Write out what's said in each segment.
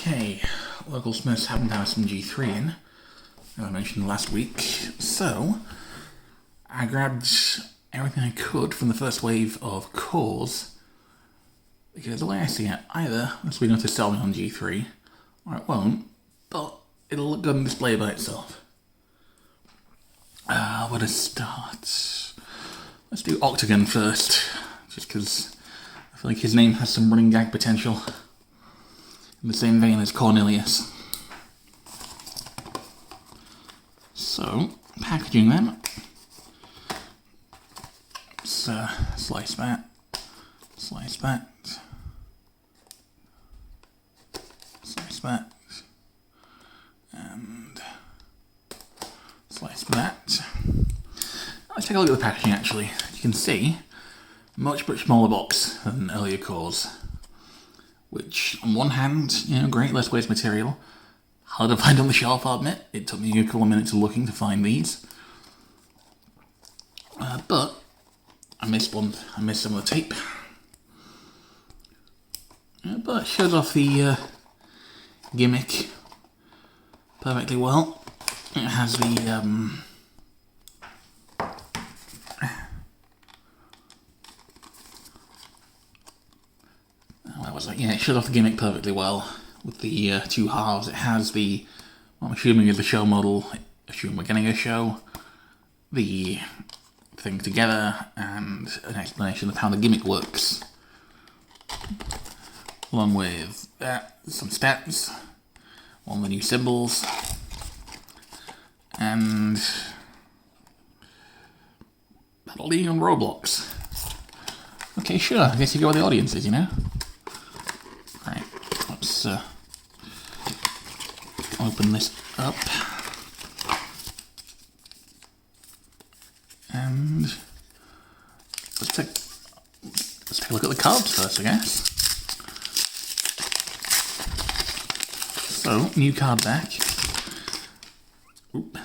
Okay, local Smiths happen to have some G3 in, as I mentioned last week, so I grabbed everything I could from the first wave of cores, because the way I see it, either this will be enough to sell me on G3, or it won't, but it'll look good on display by itself. Where to start? Let's do Octagon first, just because I feel like his name has some running gag potential. In the same vein as Cornelius. So, packaging them. So, slice that, slice that, slice that, and slice that. Let's take a look at the packaging actually. As you can see, much smaller box than earlier cores. Which, on one hand, great, less waste material. Hard to find on the shelf, I'll admit. It took me a couple of minutes of looking to find these. But, I missed one. I missed some of the tape. But it shows off the gimmick perfectly well. It has the, it shows off the gimmick perfectly well with the two halves. It has the, what I'm assuming is the show model, assuming we're getting a show, the thing together, and an explanation of how the gimmick works. Along with some stats, one of the new symbols, and battling on Roblox. Okay, sure, I guess you go where the audience is, Right, let's open this up. And let's take a look at the cards first, I guess. So, new card back. Oop.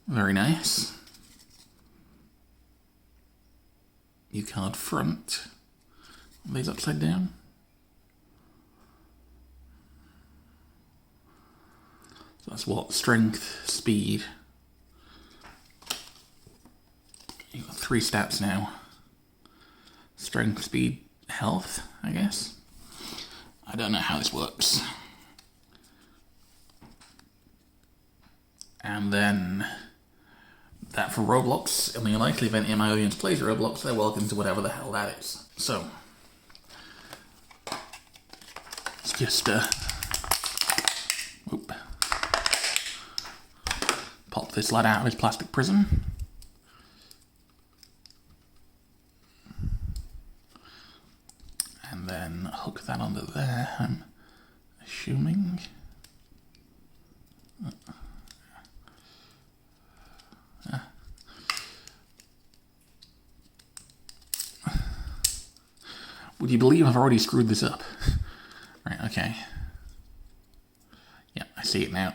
Very nice. New card front. Are these upside down? So that's what? Strength, speed. You've got 3 stats now. Strength, speed, health, I guess. I don't know how this works. And then that for Roblox. In the unlikely event any of my audience plays Roblox, they're welcome to whatever the hell that is. So, let's just pop this lad out of his plastic prison. And then hook that onto there, I'm assuming. Would you believe I've already screwed this up? Right, okay. Yeah, I see it now.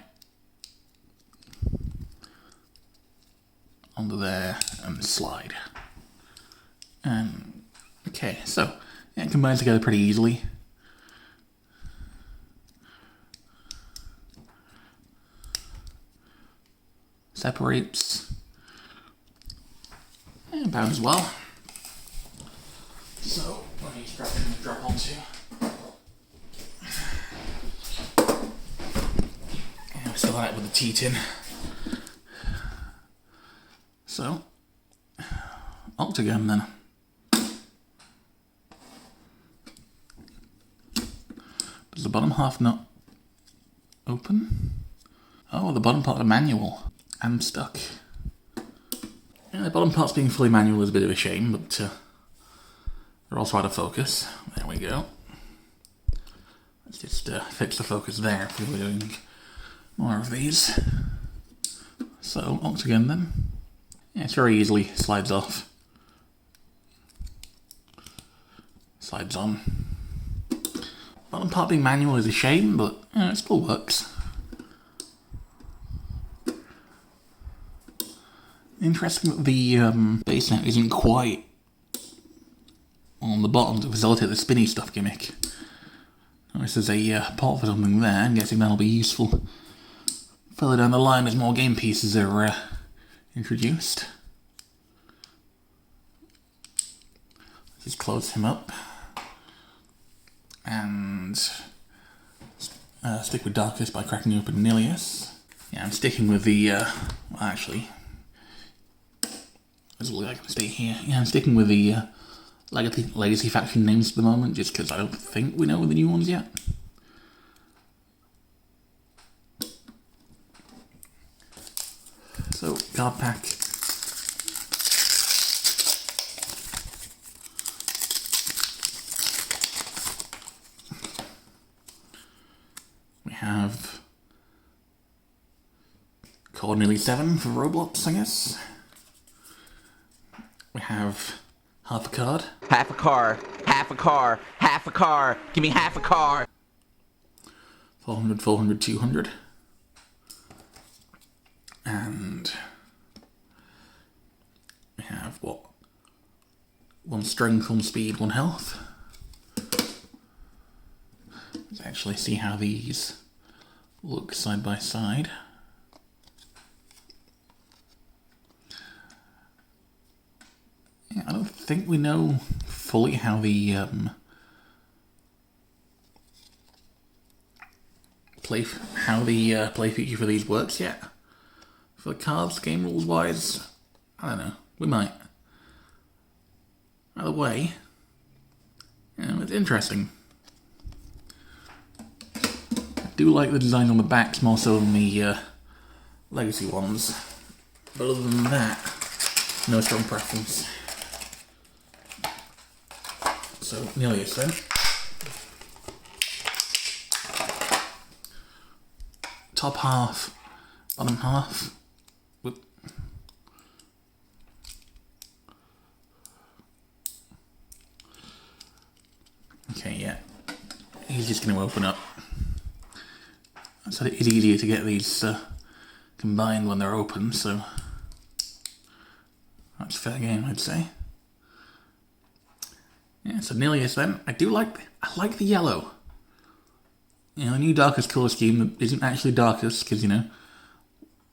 Onto there and slide. Okay, so it combines together pretty easily. Separates. And bound as well. So, let me grab him to drop onto. And we still have it with the T-tin. So, Octagon then. Does the bottom half not open? Oh, the bottom part of the manual. I'm stuck. Yeah, the bottom part's being fully manual is a bit of a shame, but they're also out of focus. There we go. Let's just fix the focus there if we're doing more of these. So, Octagon then. Yeah, it's very easily slides off. Slides on. Bottom part being manual is a shame, but it still works. Interesting that the base net isn't quite on the bottom to facilitate the spinny stuff gimmick. Oh, this is a pot for something there. I'm guessing that'll be useful further down the line as more game pieces are introduced. Let's just close him up. And stick with Darkus by cracking open Nilius. Yeah, I'm sticking with the, well, actually, does it look like I can stay here? Yeah, I'm sticking with the Legacy faction names at the moment, just because I don't think we know the new ones yet. So, card pack. We have card nearly 7 for Roblox, I guess. We have half a card. Half a car, half a car, half a car. Give me half a car. 400, 400, 200. And we have what? 1 strength, 1 speed, 1 health. Let's actually see how these look side by side. Yeah, I don't think we know fully how the play feature for these works yet. For the cards, game rules wise, I don't know. We might. Either way, it's interesting. I do like the design on the backs more so than the Legacy ones. But other than that, no strong preference. So, Nilius then. Top half, bottom half. Whoop. Okay, yeah. He's just going to open up. So it is easier to get these combined when they're open, so that's fair game, I'd say. Yeah, so Nilius then. I like the yellow. You know, the new Darkus colour scheme isn't actually Darkus, because, you know,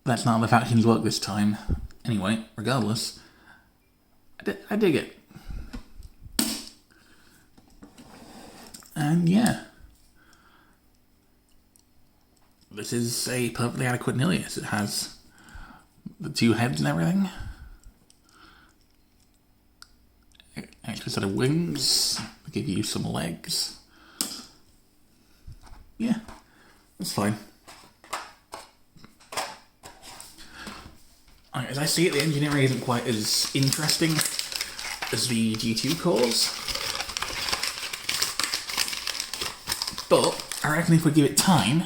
that's not how the factions work this time. Anyway, regardless, I dig it. And yeah. This is a perfectly adequate Nilius. It has the 2 heads and everything. Extra set of wings. They give you some legs. Yeah, that's fine. As I see it, the engineering isn't quite as interesting as the G2 cores. But I reckon if we give it time,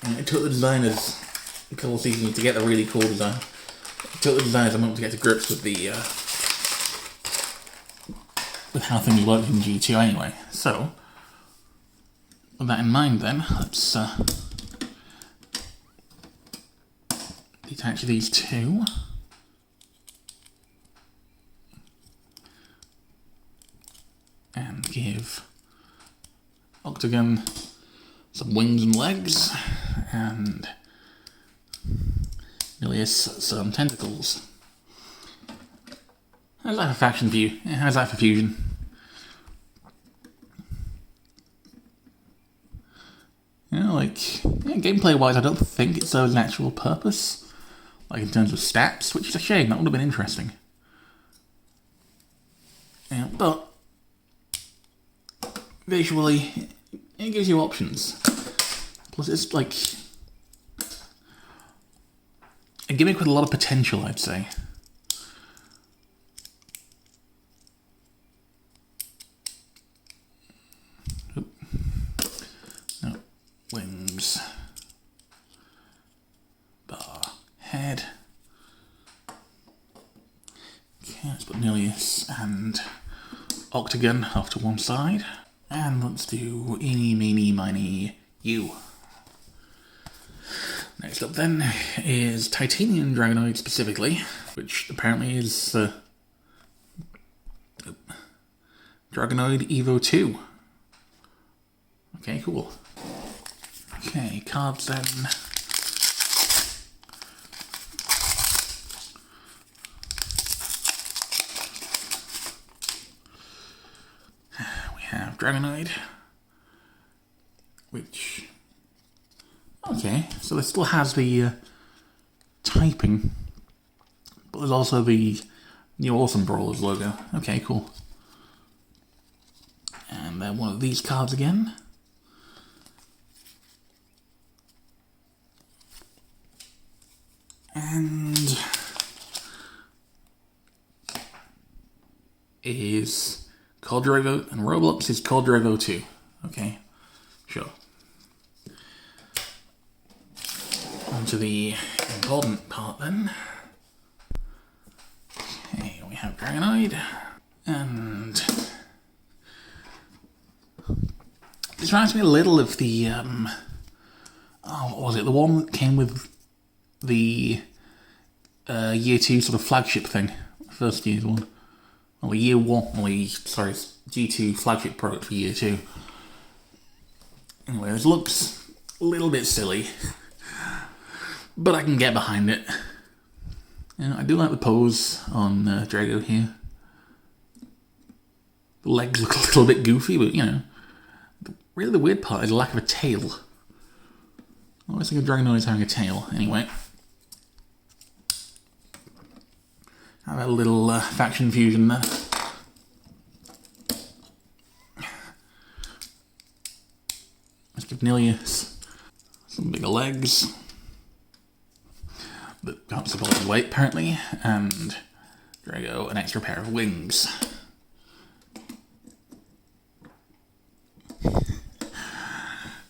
it took the designers a couple of seasons to get the really cool design. It took the designers a moment to get to grips with the with how things work in G2 anyway. So, with that in mind then, let's detach these 2. And give Octagon some wings and legs, and Nilius some tentacles. How's that for faction view? Yeah, how's that for fusion? You know, gameplay-wise, I don't think it serves an actual purpose. Like, in terms of stats, which is a shame. That would have been interesting. Yeah, but visually, it gives you options. Plus, it's like a gimmick with a lot of potential, I'd say. No, wings. Bar. Head. Okay, let's put Nilius and Octagon off to one side. And let's do eeny, meeny, miny, you. Next up then is Titanium Dragonoid specifically, which apparently is Dragonoid Evo 2. Okay, cool. Okay, cards then. We have Dragonoid, which... Okay, so it still has the typing, but there's also the New Awesome Brawlers logo. Okay, cool. And then one of these cards again. And is Called Drago, and Roblox is Called Drago 2. Okay, sure. On to the important part then. Okay, we have Dragonoid, and this reminds me a little of the, what was it? The one that came with the Year 2 sort of flagship thing. First year's one. Well, the Year 1, G2 flagship product for Year 2. Anyway, this looks a little bit silly, but I can get behind it. You know, I do like the pose on Drago here. The legs look a little bit goofy, but you know, really the weird part is the lack of a tail. I always think of Dragonoid as having a tail. Anyway, have a little faction fusion there. Let's give Nilius some bigger legs that can't support his weight apparently, and Drago an extra pair of wings.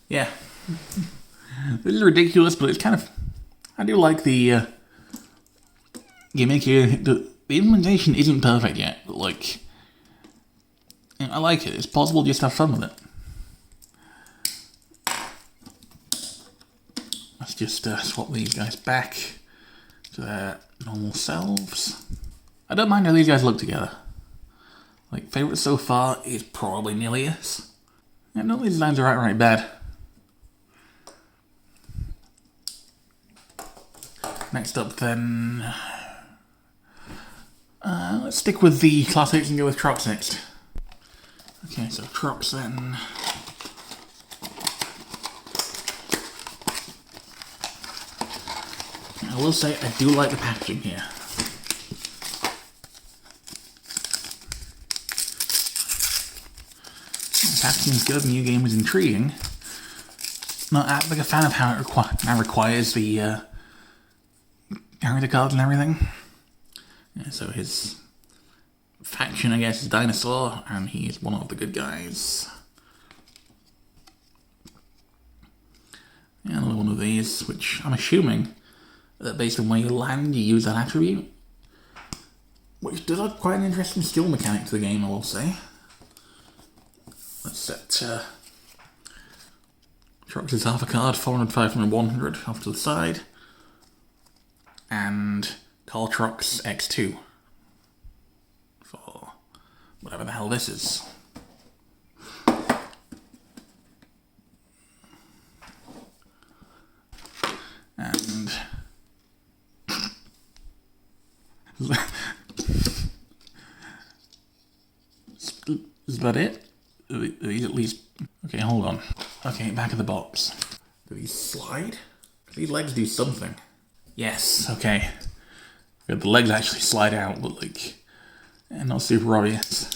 Yeah. This is ridiculous, but it's kind of... I do like the gimmick here. The implementation isn't perfect yet, but like... You know, I like it. It's possible just to have fun with it. Let's just swap these guys back to their normal selves. I don't mind how these guys look together. Like, favourite so far is probably Nilius. Yeah, none of these designs are outright bad. Next up then... let's stick with the classics and go with Trox next. Okay, so Trox then... I will say I do like the packaging here. The packaging is good, the new game is intriguing. Not that big a fan of how it now requires the character cards and everything. Yeah, so his faction, I guess, is Dinosaur, and he's one of the good guys. Yeah, another one of these, which I'm assuming that based on where you land, you use that attribute. Which does add quite an interesting skill mechanic to the game, I will say. Let's set Trox is half a card, 400, 500, 100 off to the side. And call Trox X2 for whatever the hell this is. And is that it? Are these at least... Okay, hold on. Okay, back of the box. Do these slide? These legs do something. Yes, okay. Yeah, the legs actually slide out, but like... not super obvious.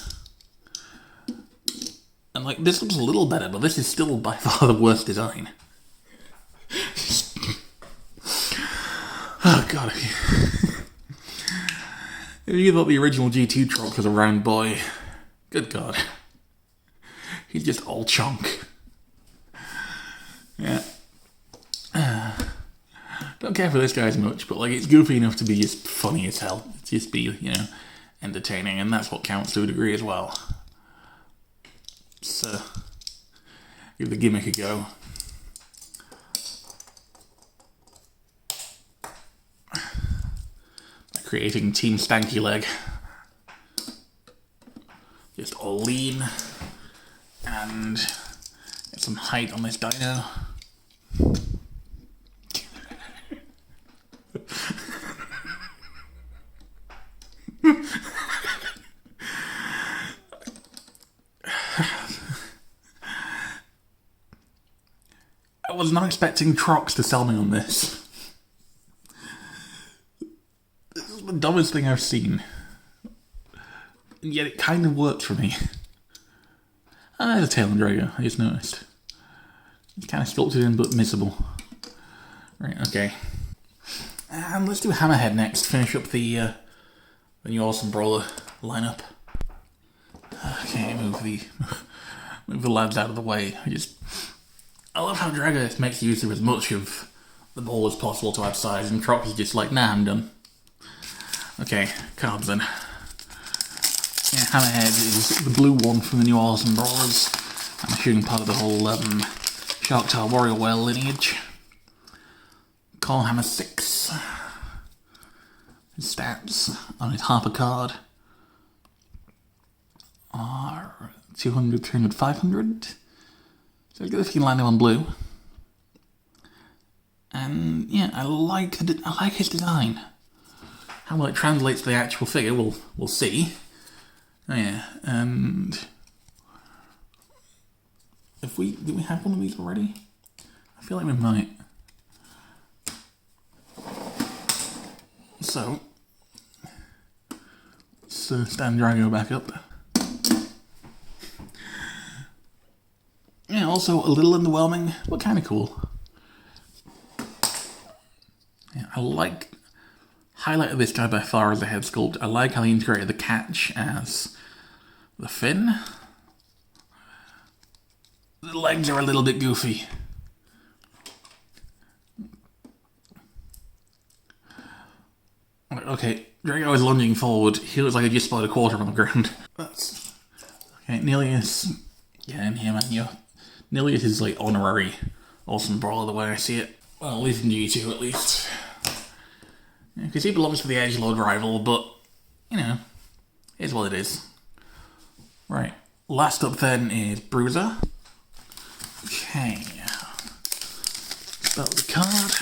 And like, this looks a little better, but this is still by far the worst design. Oh god. If you thought the original G2 Trox was a round boy, good god. He's just all chunk. Yeah. Don't care for this guy as much, but like, it's goofy enough to be just funny as hell. Just be, you know, entertaining, and that's what counts to a degree as well. So, give the gimmick a go. By creating Team Stanky Leg. Just all lean, and get some height on this dino. I was not expecting Trox to sell me on this. This is the dumbest thing I've seen. And yet it kind of worked for me. Ah, there's a tail on Drago, I just noticed. It's kind of sculpted in, but missable. Right, okay. And let's do Hammerhead next, finish up the new Awesome Brawler lineup. Okay, move the lads out of the way. I love how Drago makes use of as much of the ball as possible to add size, and Trox is just like, nah, I'm done. Okay, cards then. Yeah, Hammerhead is the blue one from the new Awesome Brawlers. I'm assuming part of the whole Sharktar Warrior Whale lineage. Call Hammer 6. His stats on his Harper card are 200, 300, 500. So it's good if you can land him on blue. And yeah, I like his design. How well it translates to the actual figure, we'll see. Oh yeah, and do we have one of these already? I feel like we might. So let's stand Drago back up. Yeah, also a little underwhelming, but kind of cool. Yeah, I like highlight of this guy by far as the head sculpt. I like how he integrated the catch as the fin. The legs are a little bit goofy. Okay, Drago is lunging forward. He looks like he just spotted a quarter on the ground. That's okay. Nilius, get in here, man. Nilius is like honorary Awesome Brawler the way I see it. Well, at least in G2 at least. Because he belongs to the edgelord rival, but, you know, here's what it is. Right, last up then is Bruiser. Okay. Spell the card.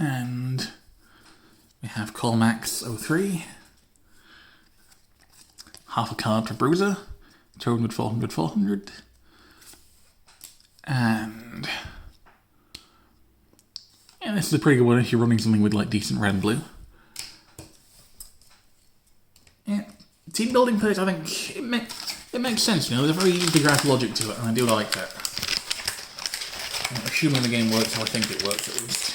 And we have Colmax 03. Half a card for Bruiser. 200, 400, 400. And yeah, this is a pretty good one if you're running something with like decent red and blue. Yeah, team building plays, I think it makes sense. You know, there's a very easy graph logic to it, and I do like that. Assuming the game works how I think it works, at least.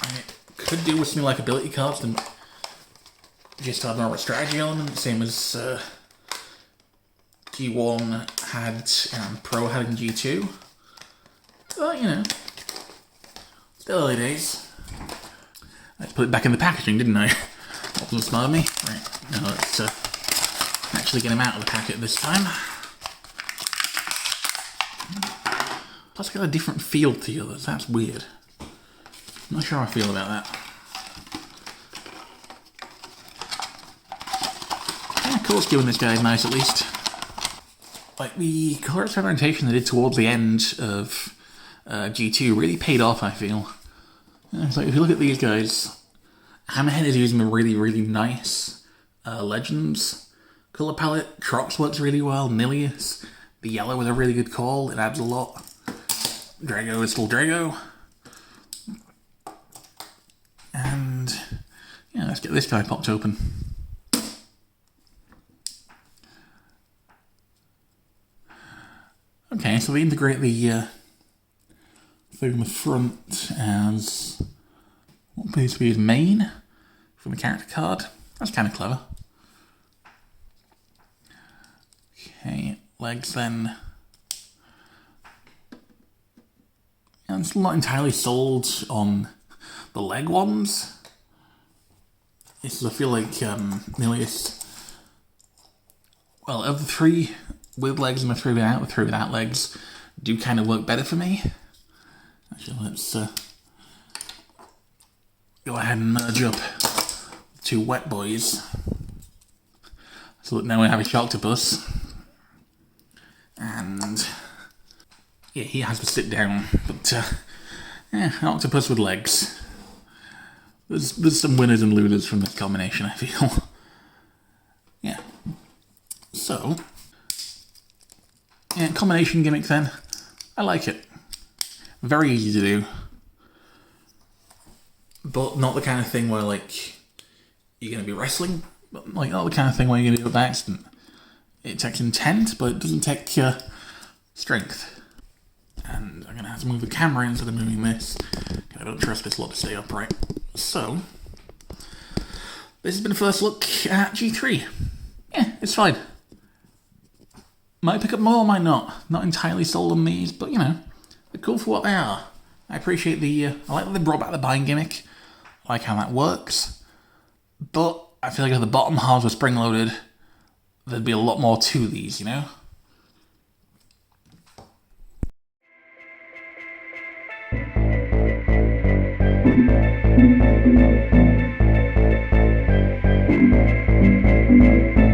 And it could do with something like ability cards and just have more of a strategy element, same as G1 had and Pro had in G2. But, you know, still early days. I put it back in the packaging, didn't I? That wasn't smart of me. Right, now let's actually get him out of the packet this time. Plus, it's got a different feel to the others. That's weird. I'm not sure how I feel about that. Yeah, cool skin this guy is nice at least. Like, the colour experimentation they did towards the end of G2 really paid off, I feel. It's like, if you look at these guys, Hammerhead is using a really, really nice Legends colour palette. Trox works really well. Nilius, the yellow was a really good call. It adds a lot. Drago is still Drago. And yeah, let's get this guy popped open. Okay, so we integrate the thing in the front as what appears to be his main from the character card. That's kind of clever. Okay, legs then. I'm still not entirely sold on the leg ones. It's, I feel like Nilius, well, of the three with legs and the three without legs do kind of work better for me. Actually, let's go ahead and merge up two wet boys. So that now we have a octopus. And yeah, he has to sit down, but an octopus with legs. There's some winners and losers from this combination, I feel. Yeah. So, yeah, combination gimmick then. I like it. Very easy to do. But not the kind of thing where, like, you're going to be wrestling. But, like, not the kind of thing where you're going to do it by accident. It takes intent, but it doesn't take strength. And I'm going to have to move the camera instead of moving this. I don't trust this lot to stay upright. So, this has been a first look at G3. Yeah, it's fine. Might pick up more, might not. Not entirely sold on these, but you know, they're cool for what they are. I appreciate I like that they brought back the buying gimmick. I like how that works. But I feel like if the bottom halves were spring-loaded, there'd be a lot more to these, you know? Thank you.